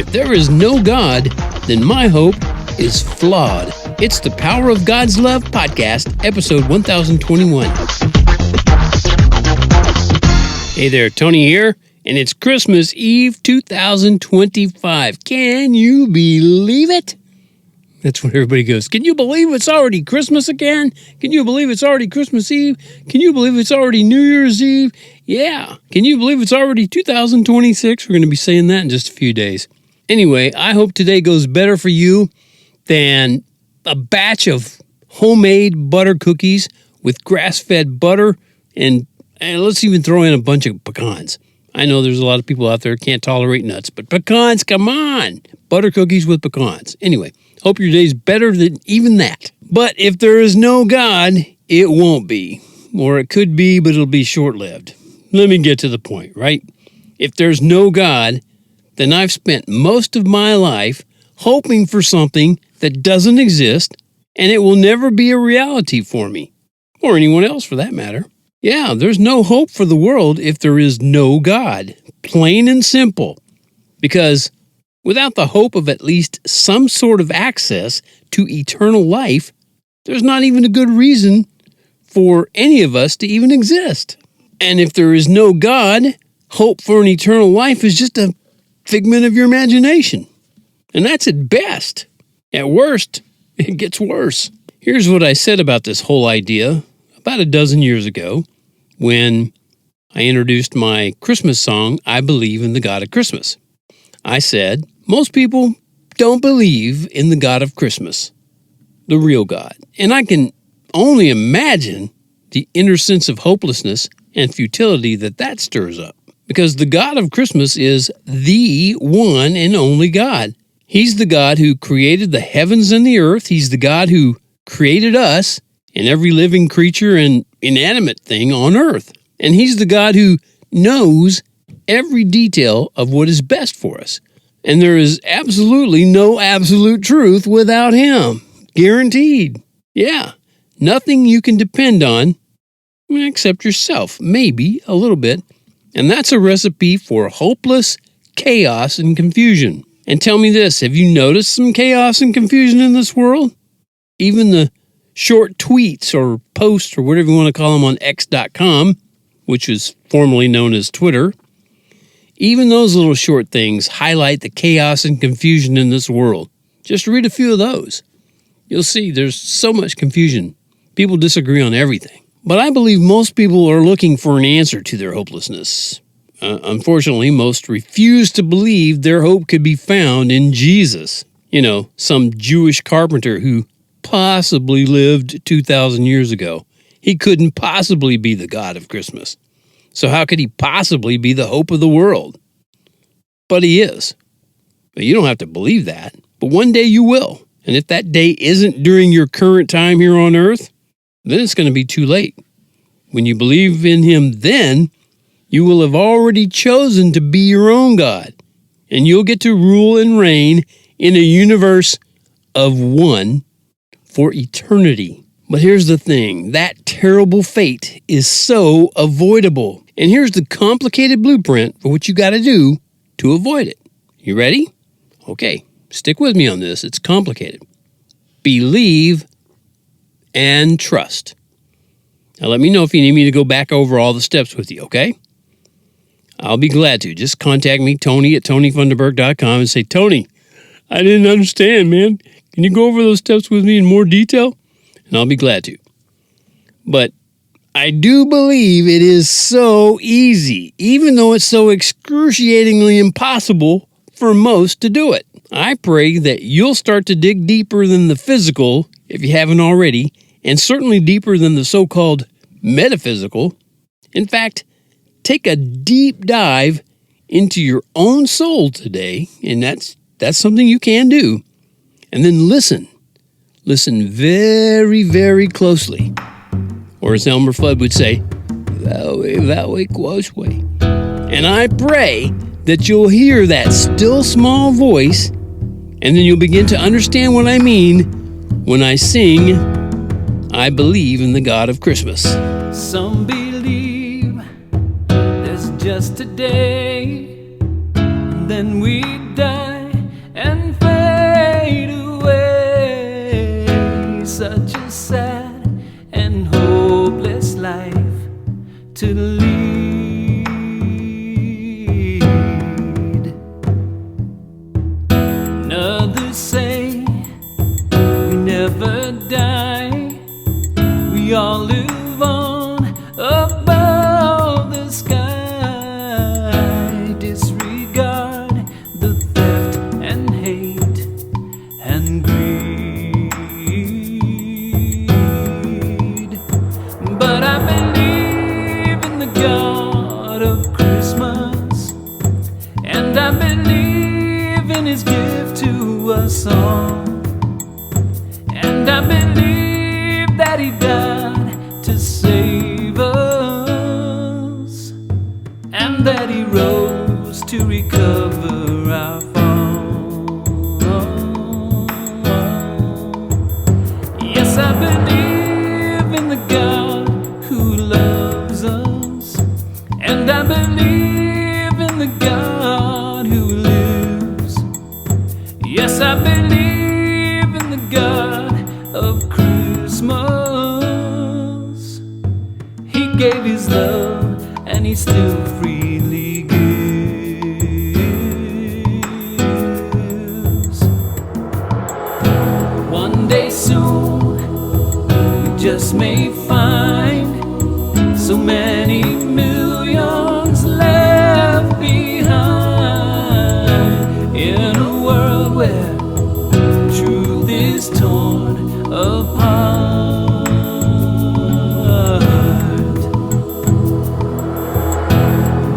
If there is no God, then my hope is flawed. It's the Power of God's Love podcast, episode 1021. Hey there, Tony here, and it's Christmas Eve 2025. Can you believe it? That's when everybody goes, can you believe it's already Christmas again? Can you believe it's already Christmas Eve? Can you believe it's already New Year's Eve? Yeah. Can you believe it's already 2026? We're going to be saying that in just a few days. Anyway, I hope today goes better for you than a batch of homemade butter cookies with grass-fed butter, and let's even throw in a bunch of pecans. I know there's a lot of people out there who can't tolerate nuts, but pecans, come on! Butter cookies with pecans. Anyway, hope your day's better than even that. But if there is no God, it won't be. Or it could be, but it'll be short-lived. Let me get to the point, right? If there's no God, then I've spent most of my life hoping for something that doesn't exist, and it will never be a reality for me. Or anyone else, for that matter. Yeah, there's no hope for the world if there is no God. Plain and simple. Because without the hope of at least some sort of access to eternal life, there's not even a good reason for any of us to even exist. And if there is no God, hope for an eternal life is just a figment of your imagination. And that's at best. At worst, it gets worse. Here's what I said about this whole idea about a dozen years ago when I introduced my Christmas song, I Believe in the God of Christmas. I said, most people don't believe in the God of Christmas, the real God. And I can only imagine the inner sense of hopelessness and futility that stirs up. Because the God of Christmas is the one and only God. He's the God who created the heavens and the earth. He's the God who created us and every living creature and inanimate thing on earth. And he's the God who knows every detail of what is best for us. And there is absolutely no absolute truth without him. Guaranteed. Yeah. Nothing you can depend on except yourself. Maybe a little bit. And that's a recipe for hopeless chaos and confusion. And tell me this, have you noticed some chaos and confusion in this world? Even the short tweets or posts or whatever you want to call them on X.com, which was formerly known as Twitter, even those little short things highlight the chaos and confusion in this world. Just read a few of those. You'll see there's so much confusion. People disagree on everything. But I believe most people are looking for an answer to their hopelessness. Unfortunately, most refuse to believe their hope could be found in Jesus. You know, some Jewish carpenter who possibly lived 2,000 years ago. He couldn't possibly be the God of Christmas. So how could he possibly be the hope of the world? But he is. But you don't have to believe that. But one day you will. And if that day isn't during your current time here on earth, then it's going to be too late. When you believe in him then, you will have already chosen to be your own God. And you'll get to rule and reign in a universe of one for eternity. But here's the thing, that terrible fate is so avoidable. And here's the complicated blueprint for what you got to do to avoid it. You ready? Okay, stick with me on this. It's complicated. Believe and trust. Now let me know if you need me to go back over all the steps with you, okay? I'll be glad to. Just contact me, Tony at TonyFunderburk.com, and say, Tony, I didn't understand, man. Can you go over those steps with me in more detail? And I'll be glad to. But I do believe it is so easy, even though it's so excruciatingly impossible for most to do it. I pray that you'll start to dig deeper than the physical, if you haven't already, and certainly deeper than the so-called metaphysical. In fact, take a deep dive into your own soul today, and that's something you can do. And then listen. Listen very, very closely. Or as Elmer Fudd would say, very, very closely. And I pray that you'll hear that still small voice, and then you'll begin to understand what I mean when I sing, I Believe in the God of Christmas. Some believe there's just a day, and then we die. others say we never die. We all live on above the sky. Disregard the theft and hate and greed. But I believe in the God of Christmas, and I believe in His gift to us all. And I believe that He died to save us, and that He rose to recover our fall. Yes, I believe in the God who loves us, and I believe in the God who lives. Yes, I believe in the God of Christmas. He gave His love, and He still freely gives. One day soon, we just may find so many millions left behind in a world where truth is torn apart.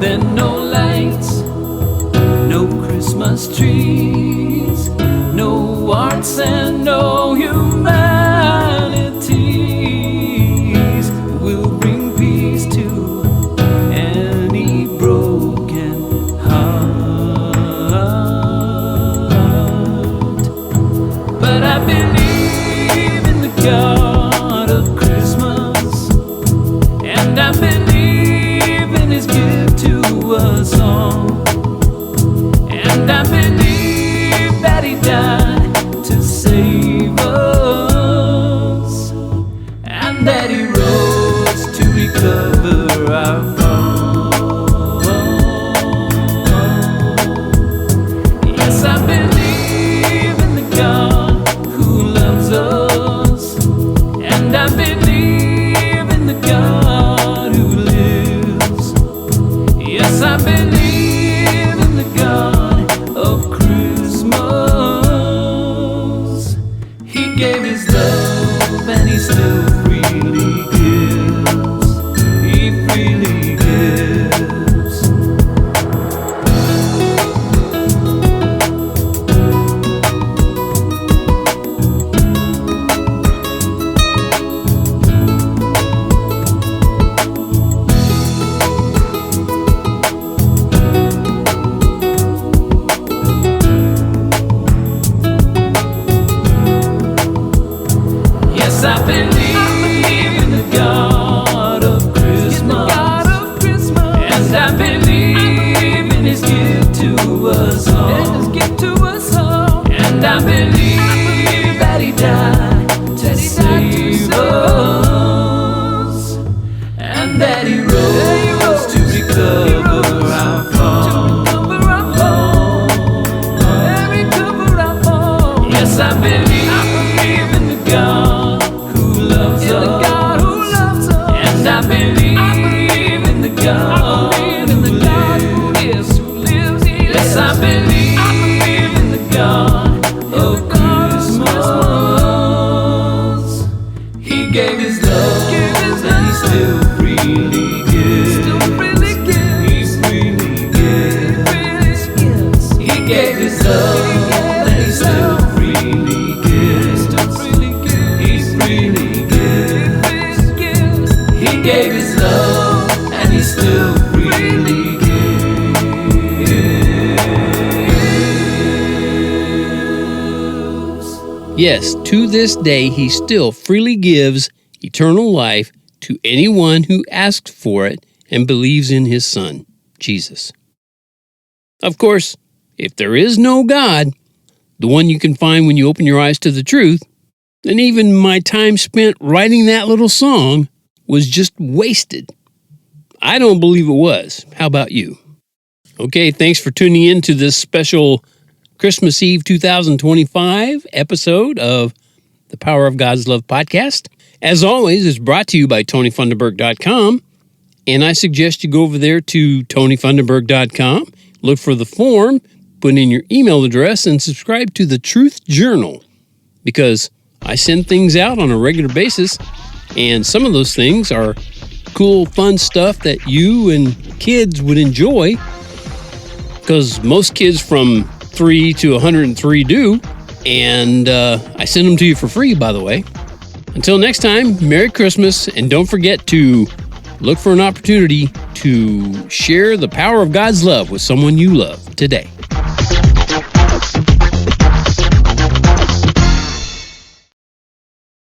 Then no lights, no Christmas trees, no arts and no humanities will bring peace to any broken heart. But I believe in the God of Christmas, and I believe in His gift to us all. And I believe that He died to save us, and that He rose to recover our fall. Yes, I believe in the God who loves us, and I believe in the God who lives. Yes, I believe in the God of Christmas. He gave His love, and He still freely gives. He freely gives. Yes, I believe in the God of Christmas, and I believe in His gift to us all. And I believe that He died to save us, and that He rose to recover our fall. Yes, I believe in the God who loves us, and I believe in the God who lives. Yes, I believe in the God of Christmas. He gave His love, and He still freely gives. He freely gives. He gave His love, and He still freely gives. He freely gives. He gave His love, and He still freely gives. Yes, to this day, He still freely gives eternal life to anyone who asks for it and believes in His Son, Jesus. Of course, if there is no God, the one you can find when you open your eyes to the truth, then even my time spent writing that little song was just wasted. I don't believe it was. How about you? Okay, thanks for tuning in to this special Christmas Eve 2025 episode of the Power of God's Love podcast. As always, it's brought to you by TonyFunderburk.com. And I suggest you go over there to TonyFunderburk.com, look for the form, put in your email address, and subscribe to the Truth Journal. Because I send things out on a regular basis, and some of those things are cool, fun stuff that you and kids would enjoy. Because most kids from 3 to 103 do. And I send them to you for free, by the way. Until next time, Merry Christmas, and don't forget to look for an opportunity to share the power of God's love with someone you love today.